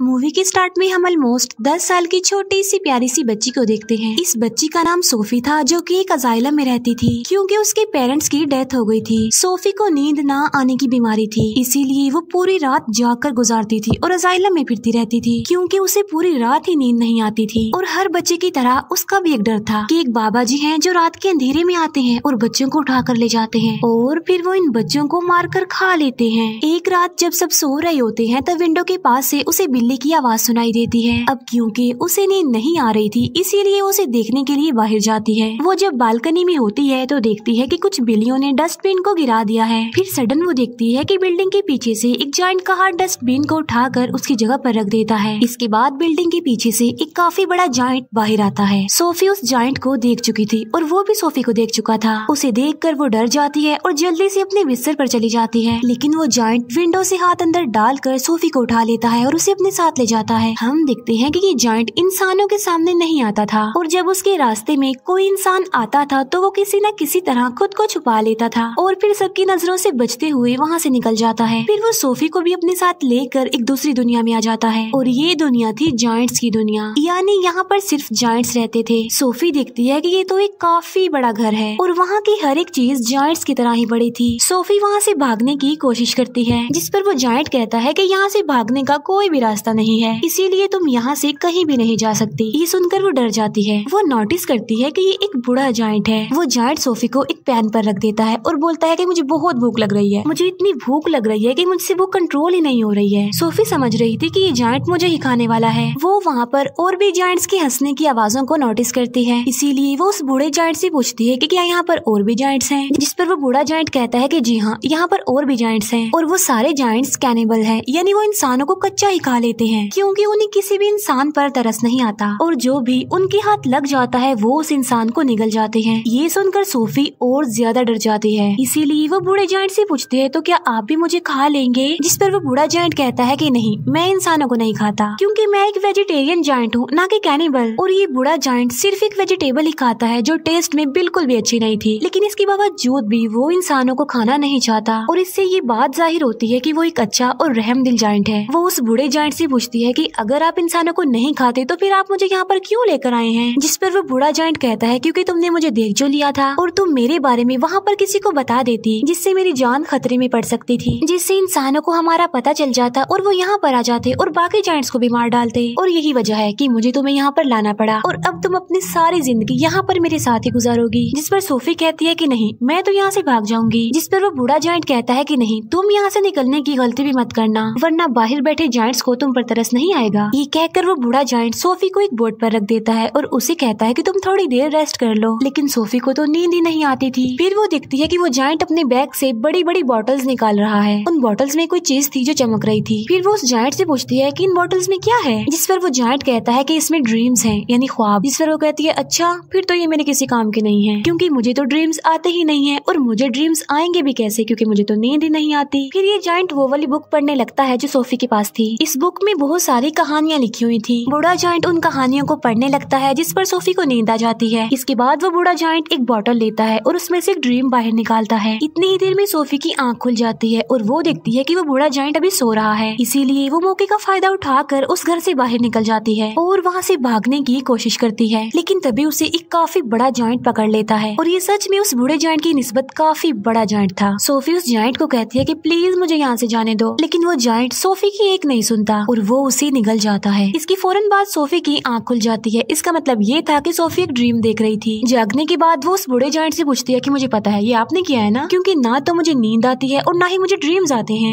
Movie के start में हम ऑलमोस्ट 10 साल की छोटी सी प्यारी सी बच्ची को देखते हैं। इस बच्ची का नाम सोफी था, जो कि एक अजाइलम में रहती थी क्योंकि उसके पेरेंट्स की डेथ हो गई थी। सोफी को नींद ना आने की बीमारी थी, इसीलिए वो पूरी रात जागकर गुजारती थी और अजाइलम में फिरती रहती थी क्योंकि उसे पूरी रात ही नींद नहीं आती थी। और हर बच्चे की तरह उसका भी एक डर था कि एक बाबा जी हैं जो रात के अंधेरे में आते हैं और बच्चों को उठा कर ले जाते हैं और फिर वो इन बच्चों को मारकर खा लेते हैं। एक रात जब सब सो रहे होते हैं तब विंडो के पास से उसे बिल्ली की आवाज सुनाई देती है। अब क्योंकि उसे नींद नहीं आ रही थी, इसीलिए उसे देखने के लिए बाहर जाती है। वो जब बालकनी में होती है तो देखती है कि कुछ बिल्लियों ने डस्टबिन को गिरा दिया है। फिर सडन वो देखती है कि बिल्डिंग के पीछे से एक जायंट का हाथ डस्टबिन को उठाकर उसकी जगह पर रख देता है। इसके बाद बिल्डिंग के पीछे से एक काफी बड़ा जायंट बाहर आता है। सोफी उस जायंट को देख चुकी थी और वो भी सोफी को देख चुका था। उसे देखकर वो डर जाती है और जल्दी से अपने बिस्तर पर चली जाती है, लेकिन वो जायंट विंडो से हाथ अंदर डालकर सोफी को उठा लेता है और उसे अपने साथ ले जाता है। हम देखते हैं कि ये जायंट इंसानों के सामने नहीं आता था और जब उसके रास्ते में कोई इंसान आता था तो वो किसी न किसी तरह खुद को छुपा लेता था और फिर सबकी नजरों से बचते हुए वहाँ से निकल जाता है। फिर वो सोफी को भी अपने साथ लेकर एक दूसरी दुनिया में आ जाता है और ये दुनिया थी जायंट्स की दुनिया, यानी यहाँ पर सिर्फ जायंट्स रहते थे। सोफी देखती है कि ये तो एक काफी बड़ा घर है और वहाँ की हर एक चीज जायंट्स की तरह ही बड़ी थी। सोफी वहाँ से भागने की कोशिश करती है, जिस पर वो जायंट कहता है कि यहाँ से भागने का कोई भी रास्ता नहीं है, इसीलिए तुम यहाँ से कहीं भी नहीं जा सकती। ये सुनकर वो डर जाती है। वो नोटिस करती है कि ये एक बूढ़ा जायंट है। वो जायंट सोफी को एक पैन पर रख देता है और बोलता है कि मुझे बहुत भूख लग रही है, मुझे इतनी भूख लग रही है कि मुझसे वो कंट्रोल ही नहीं हो रही है। सोफी समझ रही थी कि ये जायंट मुझे ही खाने वाला है। वो वहाँ पर और भी जायंट्स के हंसने की आवाजों को नोटिस करती है, इसीलिए वो उस बूढ़े जायंट से पूछती है कि क्या यहाँ पर और भी जायंट्स हैं, जिस पर वो बूढ़ा जायंट कहता है कि जी हाँ, यहाँ पर और भी जायंट्स हैं और वो सारे जायंट्स कैनिबल हैं, यानी वो इंसानों को कच्चा ही खा लेते हैं क्योंकि उन्हें किसी भी इंसान पर तरस नहीं आता और जो भी उनके हाथ लग जाता है वो उस इंसान को निगल जाते हैं। ये सुनकर सोफी और ज्यादा डर जाती है, इसीलिए वो बूढ़े जायंट से पूछती है तो क्या आप भी मुझे खा लेंगे, जिस पर वो बूढ़ा जायंट कहता है कि नहीं, मैं इंसानों को नहीं खाता क्योंकि मैं एक वेजिटेरियन जायंट हूँ, ना कि कैनिबल। और ये बूढ़ा जायंट सिर्फ एक वेजिटेबल ही खाता है जो टेस्ट में बिल्कुल भी अच्छी नहीं थी, लेकिन इसके बावजूद भी वो इंसानों को खाना नहीं चाहता और इससे ये बात जाहिर होती है कि वो एक अच्छा और रहमदिल जायंट है। वो उस बूढ़े जायंट से पूछती है कि अगर आप इंसानों को नहीं खाते तो फिर आप मुझे यहाँ पर क्यों लेकर आए हैं, जिस पर वो बूढ़ा जायंट कहता है क्योंकि तुमने मुझे देख जो लिया था और तुम मेरे बारे में वहाँ पर किसी को बता देती जिससे मेरी जान खतरे में पड़ सकती थी, जिससे इंसानों को हमारा पता चल जाता और वो यहाँ पर आ जाते और बाकी जायंट्स को भी मार डालते। और यही वजह है कि मुझे तुम्हें यहाँ पर लाना पड़ा और अब तुम अपनी सारी जिंदगी यहाँ पर मेरे साथ ही गुजारोगी, जिस पर सोफी कहती है कि नहीं, मैं तो यहाँ से भाग जाऊंगी, जिस पर वो बूढ़ा जायंट कहता है कि नहीं, तुम यहाँ से निकलने की गलती भी मत करना वरना बाहर बैठे जायंट्स को तुम पर तरस नहीं आएगा। ये कहकर वो बूढ़ा जायंट सोफी को एक बोर्ड पर रख देता है और उसे कहता है कि तुम थोड़ी देर रेस्ट कर लो, लेकिन सोफी को तो नींद ही नहीं आती थी। फिर वो देखती है कि वो जायंट अपने बैग से बड़ी बड़ी बॉटल्स निकाल रहा है। उन बॉटल्स में कोई चीज थी जो चमक रही थी। फिर वो उस जायंट से पूछती है कि इन बॉटल्स में क्या है, जिस पर वो जायंट कहता है कि इसमें ड्रीम्स हैं, यानी ख्वाब। जिस पर वो कहती है अच्छा, फिर तो ये मेरे किसी काम के नहीं है क्योंकि मुझे तो ड्रीम्स आते ही नहीं है और मुझे ड्रीम्स आएंगे भी कैसे क्योंकि मुझे तो नींद ही नहीं आती। फिर ये जायंट वो वाली बुक पढ़ने लगता है जो सोफी के पास थी। इस बुक में बहुत सारी कहानियाँ लिखी हुई थी। बूढ़ा जायंट उन कहानियों को पढ़ने लगता है, जिस पर सोफी को नींद आ जाती है। इसके बाद वो बूढ़ा जायंट एक बॉटल लेता है और उसमें से एक ड्रीम बाहर निकालता है। इतनी ही देर में सोफी की आंख खुल जाती है और वो देखती है कि वो बूढ़ा जायंट अभी सो रहा है, इसीलिए वो मौके का फायदा उठाकर उस घर से बाहर निकल जाती है और वहाँ से भागने की कोशिश करती है, लेकिन तभी उसे एक काफी बड़ा जायंट पकड़ लेता है और ये सच में उस बूढ़े जायंट की निस्बत काफी बड़ा जायंट था। सोफी उस जायंट को कहती है कि प्लीज मुझे यहाँ से जाने दो, लेकिन वो जायंट सोफी की एक नहीं सुनता और वो उसे निगल जाता है। इसकी फौरन बाद सोफी की आंख खुल जाती है। इसका मतलब ये था कि सोफी एक ड्रीम देख रही थी। जागने के बाद वो उस बूढ़े जायंट से पूछती है कि मुझे पता है ये आपने किया है ना, क्योंकि ना तो मुझे नींद आती है और ना ही मुझे ड्रीम्स आते हैं,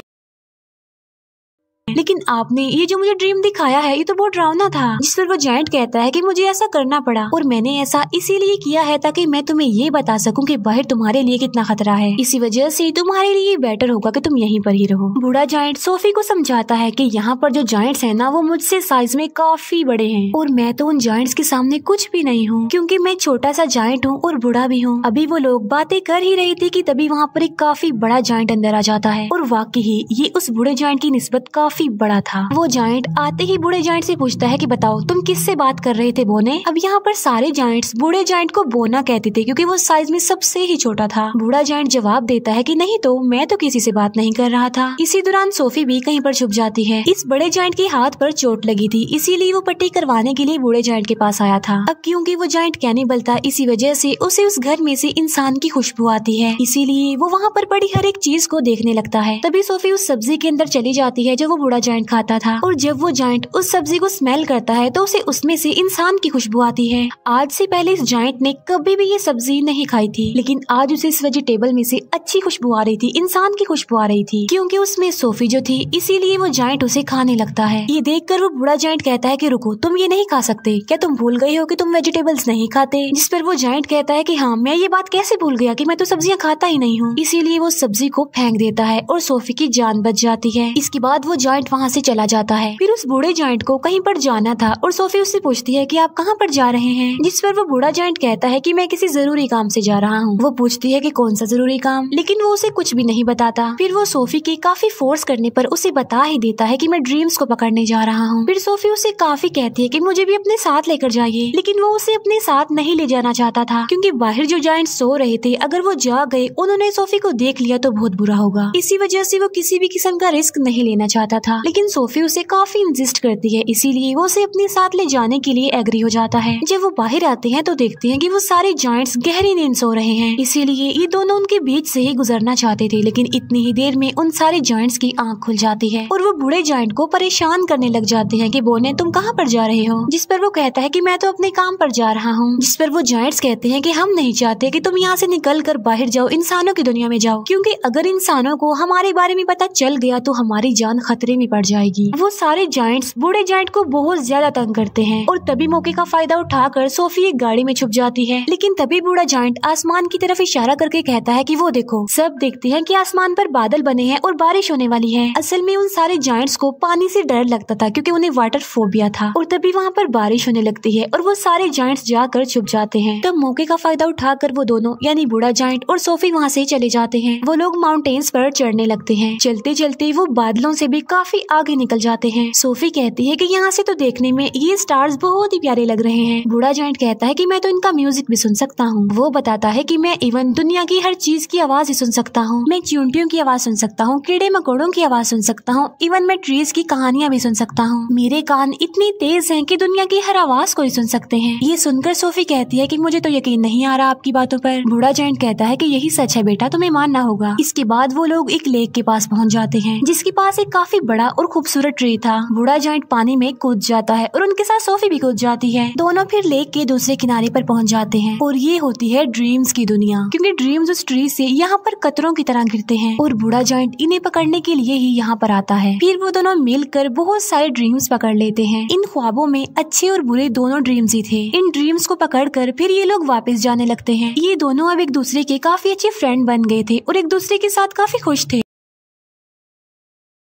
लेकिन आपने ये जो मुझे ड्रीम दिखाया है ये तो बहुत डरावना था। जिस पर वो जायंट कहता है कि मुझे ऐसा करना पड़ा और मैंने ऐसा इसीलिए किया है ताकि मैं तुम्हें ये बता सकूं कि बाहर तुम्हारे लिए कितना खतरा है, इसी वजह से तुम्हारे लिए बेटर होगा कि तुम यहीं पर ही रहो। बूढ़ा जायंट सोफी को समझाता है कि यहाँ पर जो जायंट्स हैं ना वो मुझसे साइज में काफी बड़े हैं और मैं तो उन जायंट्स के सामने कुछ भी नहीं हूँ क्योंकि मैं छोटा सा जायंट हूँ और बूढ़ा भी हूँ। अभी वो लोग बातें कर ही रही थी कि तभी वहाँ पर एक काफी बड़ा जायंट अंदर आ जाता है और वाकई ही ये उस बूढ़े जायंट की निस्बत काफी काफी बड़ा था। वो जायंट आते ही बूढ़े जायंट से पूछता है कि बताओ तुम किससे बात कर रहे थे बोने। अब यहाँ पर सारे जायंट्स बूढ़े जायंट को बोना कहते थे क्योंकि वो साइज में सबसे ही छोटा था। बूढ़ा जायंट जवाब देता है कि नहीं तो मैं तो किसी से बात नहीं कर रहा था। इसी दौरान सोफी भी कहीं पर छुप जाती है। इस बड़े जायंट के हाथ पर चोट लगी थी, इसीलिए वो पट्टी करवाने के लिए बूढ़े जायंट के पास आया था। अब क्योंकि वो जायंट कैनिबल था, इसी वजह से उसे उस घर में से इंसान की खुशबू आती है, इसीलिए वो वहाँ पर पड़ी हर एक चीज को देखने लगता है। तभी सोफी उस सब्जी के अंदर चली जाती है जो वो बूढ़ा जायंट खाता था, और जब वो जायंट उस सब्जी को स्मेल करता है तो उसे उसमें से इंसान की खुशबू आती है। आज से पहले इस जायंट ने कभी भी ये सब्जी नहीं खाई थी, लेकिन आज उसे इस वेजिटेबल में से अच्छी खुशबू आ रही थी, इंसान की खुशबू आ रही थी, क्योंकि उसमें सोफी जो थी, इसीलिए वो जायंट उसे खाने लगता है। ये देखकर वो बूढ़ा जायंट कहता है कि रुको, तुम ये नहीं खा सकते, क्या तुम भूल गए हो कि तुम वेजिटेबल्स नहीं खाते। जिस पर वो जायंट कहता है कि हाँ, मैं ये बात कैसे भूल गया कि मैं तो सब्जियां खाता ही नहीं हूँ। इसीलिए वो सब्जी को फेंक देता है और सोफी की जान बच जाती है। इसके बाद वो जायंट वहाँ से चला जाता है। फिर उस बूढ़े जायंट को कहीं पर जाना था और सोफी उससे पूछती है कि आप कहाँ पर जा रहे हैं। जिस पर वो बूढ़ा जायंट कहता है कि मैं किसी जरूरी काम से जा रहा हूँ। वो पूछती है कि कौन सा जरूरी काम, लेकिन वो उसे कुछ भी नहीं बताता। फिर वो सोफी के काफी फोर्स करने पर उसे बता ही देता है कि मैं ड्रीम्स को पकड़ने जा रहा हूँ। फिर सोफी उसे काफी कहती है कि मुझे भी अपने साथ लेकर जाइए, लेकिन वो उसे अपने साथ नहीं ले जाना चाहता था, क्योंकि बाहर जो जायंट सो रहे थे, अगर वो जाग गए, उन्होंने सोफी को देख लिया तो बहुत बुरा होगा। इसी वजह से वो किसी भी किस्म का रिस्क नहीं लेना चाहता था, लेकिन सोफी उसे काफी इंसिस्ट करती है, इसीलिए वो उसे अपने साथ ले जाने के लिए एग्री हो जाता है। जब वो बाहर आते हैं तो देखते हैं कि वो सारे जायंट्स गहरी नींद सो रहे हैं, इसीलिए ये दोनों उनके बीच से ही गुजरना चाहते थे, लेकिन इतनी ही देर में उन सारे जायंट्स की आंख खुल जाती है और वो बूढ़े जायंट को परेशान करने लग जाते हैं कि बोने तुम कहाँ पर जा रहे हो। जिस पर वो कहता है कि मैं तो अपने काम पर जा रहा हूँ। जिस पर वो जायंट्स कहते हैं कि हम नहीं चाहते कि तुम यहाँ से निकल कर बाहर जाओ, इंसानों की दुनिया में जाओ, क्योंकि अगर इंसानों को हमारे बारे में पता चल गया तो हमारी जान खतरे में पड़ जाएगी। वो सारे जायंट्स बूढ़े जायंट को बहुत ज्यादा तंग करते हैं और तभी मौके का फायदा उठाकर सोफी एक गाड़ी में छुप जाती है। लेकिन तभी बूढ़ा जायंट आसमान की तरफ इशारा करके कहता है कि वो देखो, सब देखते हैं कि आसमान पर बादल बने हैं और बारिश होने वाली है। असल में उन सारे जायंट्स को पानी से डर लगता था क्योंकि उन्हें वाटर फोबिया था, और तभी वहाँ पर बारिश होने लगती है और वो सारे जायंट्स जाकर छुप जाते हैं। तब मौके का फायदा उठाकर वो दोनों यानी बूढ़ा जायंट और सोफी वहाँ से चले जाते हैं। वो लोग माउंटेन्स पर चढ़ने लगते हैं। चलते चलते वो बादलों से भी काफी आगे निकल जाते हैं। सोफी कहती है कि यहाँ से तो देखने में ये स्टार्स बहुत ही प्यारे लग रहे हैं। बूढ़ा जायंट कहता है कि मैं तो इनका म्यूजिक भी सुन सकता हूँ। वो बताता है कि मैं इवन दुनिया की हर चीज की आवाज ही सुन सकता हूँ। मैं चींटियों की आवाज सुन सकता हूँ, कीड़े मकोड़ों की आवाज सुन सकता हूँ, इवन मैं ट्रीज की कहानियाँ भी सुन सकता हूँ। मेरे कान इतनी तेज हैं कि दुनिया की हर आवाज को ही सुन सकते हैं। ये सुनकर सोफी कहती है कि मुझे तो यकीन नहीं आ रहा आपकी बातों पर। बूढ़ा जायंट कहता है कि यही सच है बेटा, तुम्हें मानना होगा। इसके बाद वो लोग एक लेक के पास पहुँच जाते हैं, जिसके पास एक काफी बड़ा और खूबसूरत ट्री था। बूढ़ा जायंट पानी में कूद जाता है और उनके साथ सोफी भी कूद जाती है। दोनों फिर लेक के दूसरे किनारे पर पहुंच जाते हैं और ये होती है ड्रीम्स की दुनिया, क्योंकि ड्रीम्स उस ट्री से यहाँ पर कतरों की तरह गिरते हैं और बूढ़ा जायंट इन्हें पकड़ने के लिए ही यहाँ पर आता है। फिर वो दोनों मिलकर बहुत सारे ड्रीम्स पकड़ लेते हैं। इन ख्वाबों में अच्छे और बुरे दोनों ड्रीम्स ही थे। इन ड्रीम्स को पकड़कर फिर ये लोग वापस जाने लगते हैं। ये दोनों अब एक दूसरे के काफी अच्छे फ्रेंड बन गए थे और एक दूसरे के साथ काफी खुश थे।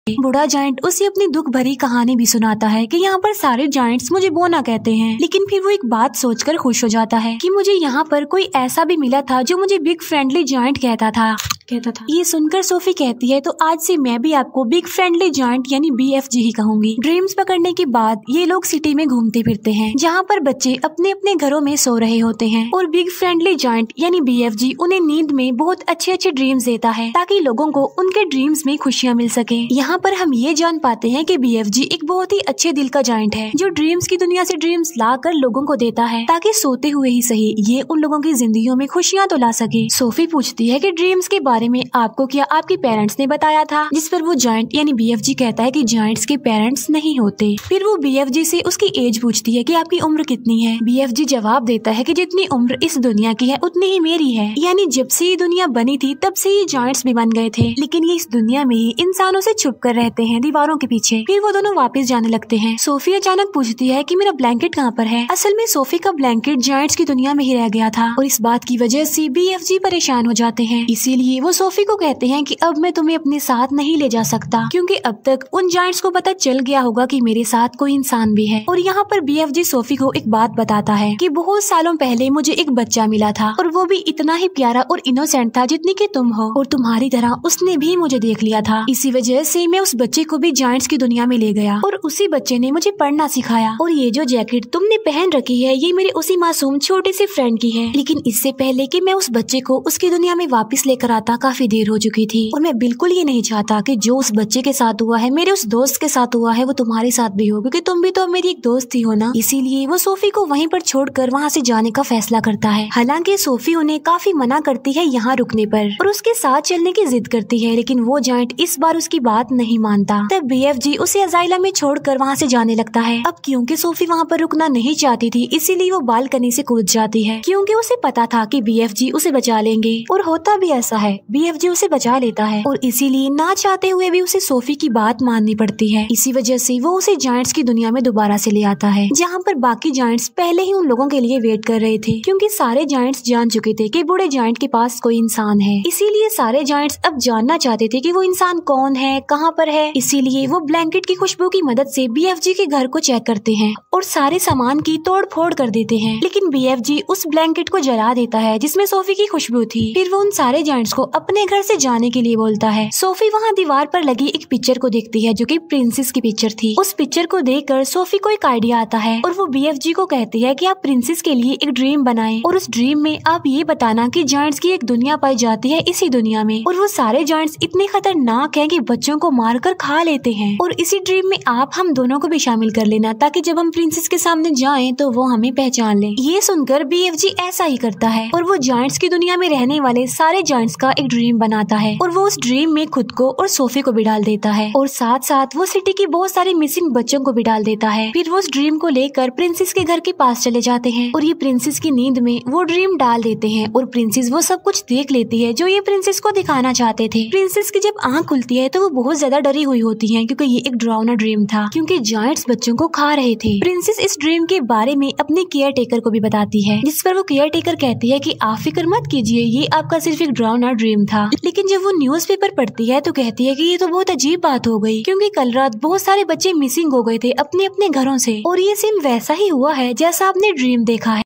बूढ़ा जायंट उसे अपनी दुख भरी कहानी भी सुनाता है कि यहाँ पर सारे जायंट्स मुझे बोना कहते हैं, लेकिन फिर वो एक बात सोचकर खुश हो जाता है कि मुझे यहाँ पर कोई ऐसा भी मिला था जो मुझे बिग फ्रेंडली जायंट कहता था। ये सुनकर सोफी कहती है तो आज से मैं भी आपको बिग फ्रेंडली जायंट यानी BFG ही कहूंगी। ड्रीम्स पकड़ने के बाद ये लोग सिटी में घूमते फिरते हैं, जहाँ पर बच्चे अपने अपने घरों में सो रहे होते हैं और बिग फ्रेंडली जायंट यानी BFG उन्हें नींद में बहुत अच्छे अच्छे ड्रीम्स देता है ताकि लोगों को उनके ड्रीम्स में खुशियाँ मिल सके। यहाँ पर हम ये जान पाते हैं कि BFG एक बहुत ही अच्छे दिल का जायंट है जो ड्रीम्स की दुनिया से ड्रीम्स ला कर लोगों को देता है ताकि सोते हुए ही सही ये उन लोगों की जिंदगियों में खुशियाँ तो ला सके। सोफी पूछती है कि ड्रीम्स के बारे में आपको क्या आपके पेरेंट्स ने बताया था, जिस पर वो जायंट यानी BFG कहता है कि जायंट्स के पेरेंट्स नहीं होते। फिर वो BFG से उसकी एज पूछती है कि आपकी उम्र कितनी है। BFG जवाब देता है कि जितनी उम्र इस दुनिया की है उतनी ही मेरी है, यानी जब से ये दुनिया बनी थी तब से ये जायंट्स भी बन गए थे, लेकिन ये इस दुनिया में ही इंसानों से छुप कर रहते हैं दीवारों के पीछे। फिर वो दोनों वापस जाने लगते हैं। सोफी अचानक पूछती है कि मेरा ब्लैंकेट कहाँ पर है। असल में सोफी का ब्लैंकेट जायंट्स की दुनिया में ही रह गया था और इस बात की वजह से BFG परेशान हो जाते हैं, इसीलिए वो सोफी को कहते हैं कि अब मैं तुम्हें अपने साथ नहीं ले जा सकता, क्योंकि अब तक उन जायंट्स को पता चल गया होगा कि मेरे साथ कोई इंसान भी है। और यहाँ पर BFG सोफी को एक बात बताता है कि बहुत सालों पहले मुझे एक बच्चा मिला था और वो भी इतना ही प्यारा और इनोसेंट था जितनी कि तुम हो, और तुम्हारी तरह उसने भी मुझे देख लिया था। इसी वजह से मैं उस बच्चे को भी जायंट्स की दुनिया में ले गया और उसी बच्चे ने मुझे पढ़ना सिखाया। और ये जो जैकेट तुमने पहन रखी है ये मेरी उसी मासूम छोटे से फ्रेंड की है, लेकिन इससे पहले कि मैं उस बच्चे को उसकी दुनिया में वापस लेकर आता काफी देर हो चुकी थी। और मैं बिल्कुल ये नहीं चाहता कि जो उस बच्चे के साथ हुआ है, मेरे उस दोस्त के साथ हुआ है, वो तुम्हारे साथ भी हो, क्योंकि तुम भी तो मेरी एक दोस्त ही हो ना। इसीलिए वो सोफी को वहीं पर छोड़कर वहाँ से जाने का फैसला करता है। हालांकि सोफी उन्हें काफी मना करती है यहाँ रुकने पर और उसके साथ चलने की जिद करती है, लेकिन वो जायंट इस बार उसकी बात नहीं मानता। तब BFG उसे अजाइलम में छोड़कर वहाँ से जाने लगता है। अब क्योंकि सोफी वहाँ पर रुकना नहीं चाहती थी, इसीलिए वो बालकनी से कूद जाती है, क्योंकि उसे पता था कि BFG उसे बचा लेंगे। और होता भी ऐसा है, BFG उसे बचा लेता है और इसीलिए ना चाहते हुए भी उसे सोफी की बात माननी पड़ती है। इसी वजह से वो उसे जायंट्स की दुनिया में दोबारा से ले आता है, जहाँ पर बाकी जायंट्स पहले ही उन लोगों के लिए वेट कर रहे थे, क्योंकि सारे जायंट्स जान चुके थे कि बूढ़े जायंट के पास कोई इंसान है। इसीलिए सारे जायंट्स अब जानना चाहते थे कि वो इंसान कौन है, कहाँ पर है। इसीलिए वो ब्लैंकेट की खुशबू की मदद से BFG के घर को चेक करते हैं और सारे सामान की तोड़ फोड़ कर देते हैं, लेकिन BFG उस ब्लैंकेट को जला देता है जिसमें सोफी की खुशबू थी। फिर वो उन सारे जायंट्स को अपने घर से जाने के लिए बोलता है। सोफी वहाँ दीवार पर लगी एक पिक्चर को देखती है जो कि प्रिंसेस की पिक्चर थी। उस पिक्चर को देखकर सोफी को एक आइडिया आता है और वो BFG को कहती है कि आप प्रिंसेस के लिए एक ड्रीम बनाएं और उस ड्रीम में आप ये बताना कि जायंट्स की एक दुनिया पाई जाती है इसी दुनिया में, और वो सारे जायंट्स इतने खतरनाक हैं कि बच्चों को मारकर खा लेते हैं, और इसी ड्रीम में आप हम दोनों को भी शामिल कर लेना ताकि जब हम प्रिंसेस के सामने जाएं तो वो हमें पहचान ले। ये सुनकर BFG ऐसा ही करता है और वो जायंट्स की दुनिया में रहने वाले सारे जायंट्स का एक ड्रीम बनाता है और वो उस ड्रीम में खुद को और सोफी को भी डाल देता है और साथ साथ वो सिटी की बहुत सारे मिसिंग बच्चों को भी डाल देता है। फिर वो उस ड्रीम को लेकर प्रिंसेस के घर के पास चले जाते हैं और ये प्रिंसेस की नींद में वो ड्रीम डाल देते हैं और प्रिंसेस वो सब कुछ देख लेती है जो ये प्रिंसेस को दिखाना चाहते थे। प्रिंसेस की जब आँख खुलती है तो वो बहुत ज्यादा डरी हुई होती है, क्योंकि ये एक डरावना ड्रीम था, क्योंकि जायंट्स बच्चों को खा रहे थे। प्रिंसेस इस ड्रीम के बारे में अपने केयर टेकर को भी बताती है, जिस पर वो केयर टेकर कहती है कि आप फिक्र मत कीजिए, ये आपका सिर्फ एक डरावना ड्रीम था। लेकिन जब वो न्यूज़पेपर पढ़ती है तो कहती है कि ये तो बहुत अजीब बात हो गई, क्योंकि कल रात बहुत सारे बच्चे मिसिंग हो गए थे अपने अपने घरों से और ये सेम वैसा ही हुआ है जैसा आपने ड्रीम देखा है।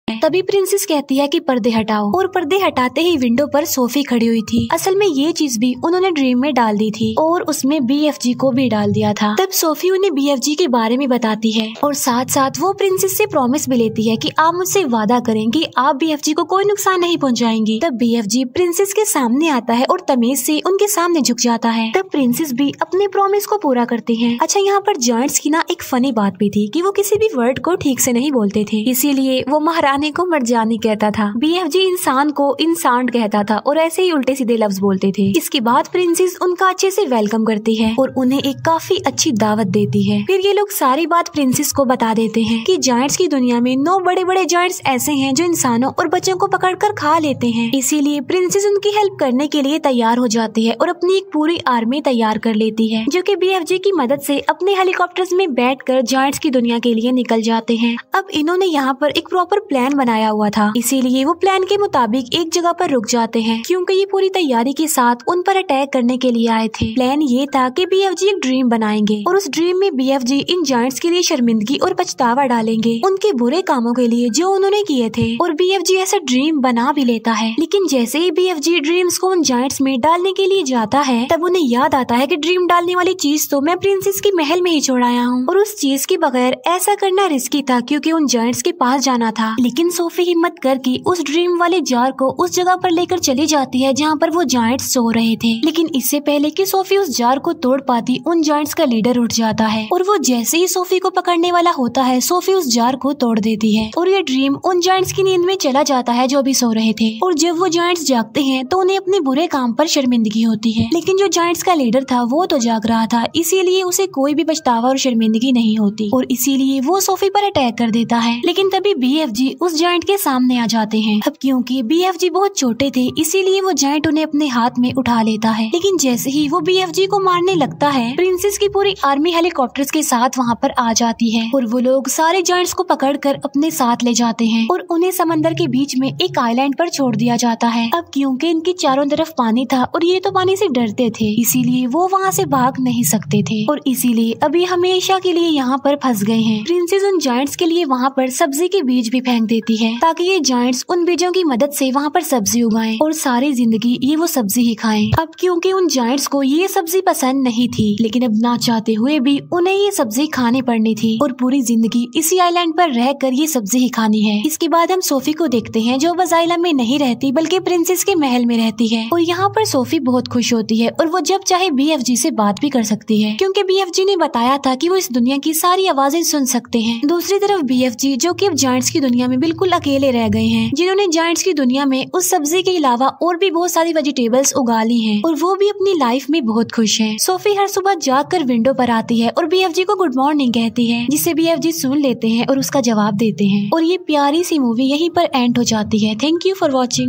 तभी प्रिंसेस कहती है कि पर्दे हटाओ, और पर्दे हटाते ही विंडो पर सोफी खड़ी हुई थी। असल में ये चीज भी उन्होंने ड्रीम में डाल दी थी और उसमें BFG को भी डाल दिया था। तब सोफी उन्हें BFG के बारे में बताती है और साथ साथ वो प्रिंसेस से प्रॉमिस भी लेती है कि आप मुझसे वादा करेंगे आप BFG को कोई नुकसान नहीं पहुँचाएंगी। तब BFG प्रिंसेस के सामने आता है और तमीज से उनके सामने झुक जाता है। तब प्रिंसेस भी अपने प्रॉमिस को पूरा करती है। अच्छा, यहाँ पर जायंट्स की ना एक फनी बात भी थी कि वो किसी भी वर्ड को ठीक से नहीं बोलते थे, इसीलिए वो महारानी को मर्जानी कहता था, BFG इंसान को इंसान कहता था और ऐसे ही उल्टे सीधे लफ्ज बोलते थे। इसके बाद प्रिंसेस उनका अच्छे से वेलकम करती है और उन्हें एक काफी अच्छी दावत देती है। फिर ये लोग सारी बात प्रिंसेस को बता देते हैं कि जायंट्स की दुनिया में 9 बड़े बड़े जायंट्स ऐसे हैं जो इंसानों और बच्चों को पकड़कर खा लेते हैं। इसीलिए प्रिंसेस उनकी हेल्प करने के लिए तैयार हो जाती है और अपनी एक पूरी आर्मी तैयार कर लेती है, जो कि BFG की मदद से अपने हेलीकॉप्टर्स में बैठकर जायंट्स की दुनिया के लिए निकल जाते हैं। अब इन्होंने यहाँ पर एक प्रॉपर प्लान बनाया हुआ था, इसीलिए वो प्लान के मुताबिक एक जगह पर रुक जाते हैं, क्योंकि ये पूरी तैयारी के साथ उन पर अटैक करने के लिए आए थे। प्लान ये था कि BFG एक ड्रीम बनाएंगे और उस ड्रीम में BFG इन जायंट्स के लिए शर्मिंदगी और पछतावा डालेंगे उनके बुरे कामों के लिए जो उन्होंने किए थे, और BFG ऐसा ड्रीम बना भी लेता है। लेकिन जैसे ही BFG ड्रीम्स को उन जायंट्स में डालने के लिए जाता है, तब उन्हें याद आता है कि ड्रीम डालने वाली चीज तो मैं प्रिंसेस की महल में ही छोड़ आया हूँ और उस चीज के बगैर ऐसा करना रिस्की था, क्योंकि उन जायंट्स के पास जाना था। लेकिन सोफी हिम्मत करके उस ड्रीम वाले जार को उस जगह पर लेकर चली जाती है जहाँ पर वो जायंट्स सो रहे थे। लेकिन इससे पहले कि सोफी उस जार को तोड़ पाती, उन जायंट्स का लीडर उठ जाता है और वो जैसे ही सोफी को पकड़ने वाला होता है, सोफी उस जार को तोड़ देती है और ये ड्रीम उन जायंट्स की नींद में चला जाता है जो भी सो रहे थे। और जब वो जायंट्स जागते हैं तो उन्हें अपने बुरे काम पर शर्मिंदगी होती है, लेकिन जो जायंट्स का लीडर था वो तो जाग रहा था, इसीलिए उसे कोई भी पछतावा और शर्मिंदगी नहीं होती और इसीलिए वो सोफी पर अटैक कर देता है। लेकिन तभी BFG उस जायंट के सामने आ जाते हैं। अब क्योंकि BFG बहुत छोटे थे इसीलिए वो जायंट उन्हें अपने हाथ में उठा लेता है, लेकिन जैसे ही वो BFG को मारने लगता है प्रिंसेस की पूरी आर्मी हेलीकॉप्टर्स के साथ वहाँ पर आ जाती है और वो लोग सारे जायंट्स को पकड़कर अपने साथ ले जाते हैं और उन्हें समंदर के बीच में एक आइलैंड पर छोड़ दिया जाता है। अब क्योंकि इनकी चारों तरफ पानी था और ये तो पानी से डरते थे इसीलिए वो वहाँ से भाग नहीं सकते थे और इसीलिए अभी हमेशा के लिए यहाँ पर फंस गए हैं। प्रिंसेस उन जायंट्स के लिए वहाँ पर सब्जी के बीज भी फेंक देती है ताकि ये जायंट्स उन बीजों की मदद से वहाँ पर सब्जी उगाएं और सारी जिंदगी ये वो सब्जी ही खाएं। अब क्योंकि उन जायंट्स को ये सब्जी पसंद नहीं थी लेकिन अब ना चाहते हुए भी उन्हें ये सब्जी खानी पड़नी थी और पूरी जिंदगी इसी आइलैंड पर रहकर ये सब्जी ही खानी है। इसके बाद हम सोफी को देखते हैं जो बज़ आइलैंड में नहीं रहती बल्कि प्रिंसेस के महल में रहती है और यहाँ पर सोफी बहुत खुश होती है और वो जब चाहे BFG से बात भी कर सकती है क्योंकि BFG ने बताया था कि वो इस दुनिया की सारी आवाजें सुन सकते हैं। दूसरी तरफ BFG जो कि अब जायंट्स की दुनिया में बिल्कुल अकेले रह गए हैं, जिन्होंने जायंट्स की दुनिया में उस सब्जी के अलावा और भी बहुत सारी वेजिटेबल्स उगा ली हैं और वो भी अपनी लाइफ में बहुत खुश है। सोफी हर सुबह जागकर विंडो पर आती है और BFG को गुड मॉर्निंग कहती है जिसे BFG सुन लेते हैं और उसका जवाब देते हैं और ये प्यारी सी मूवी यहीं पर एंड हो जाती है। Thank you for watching.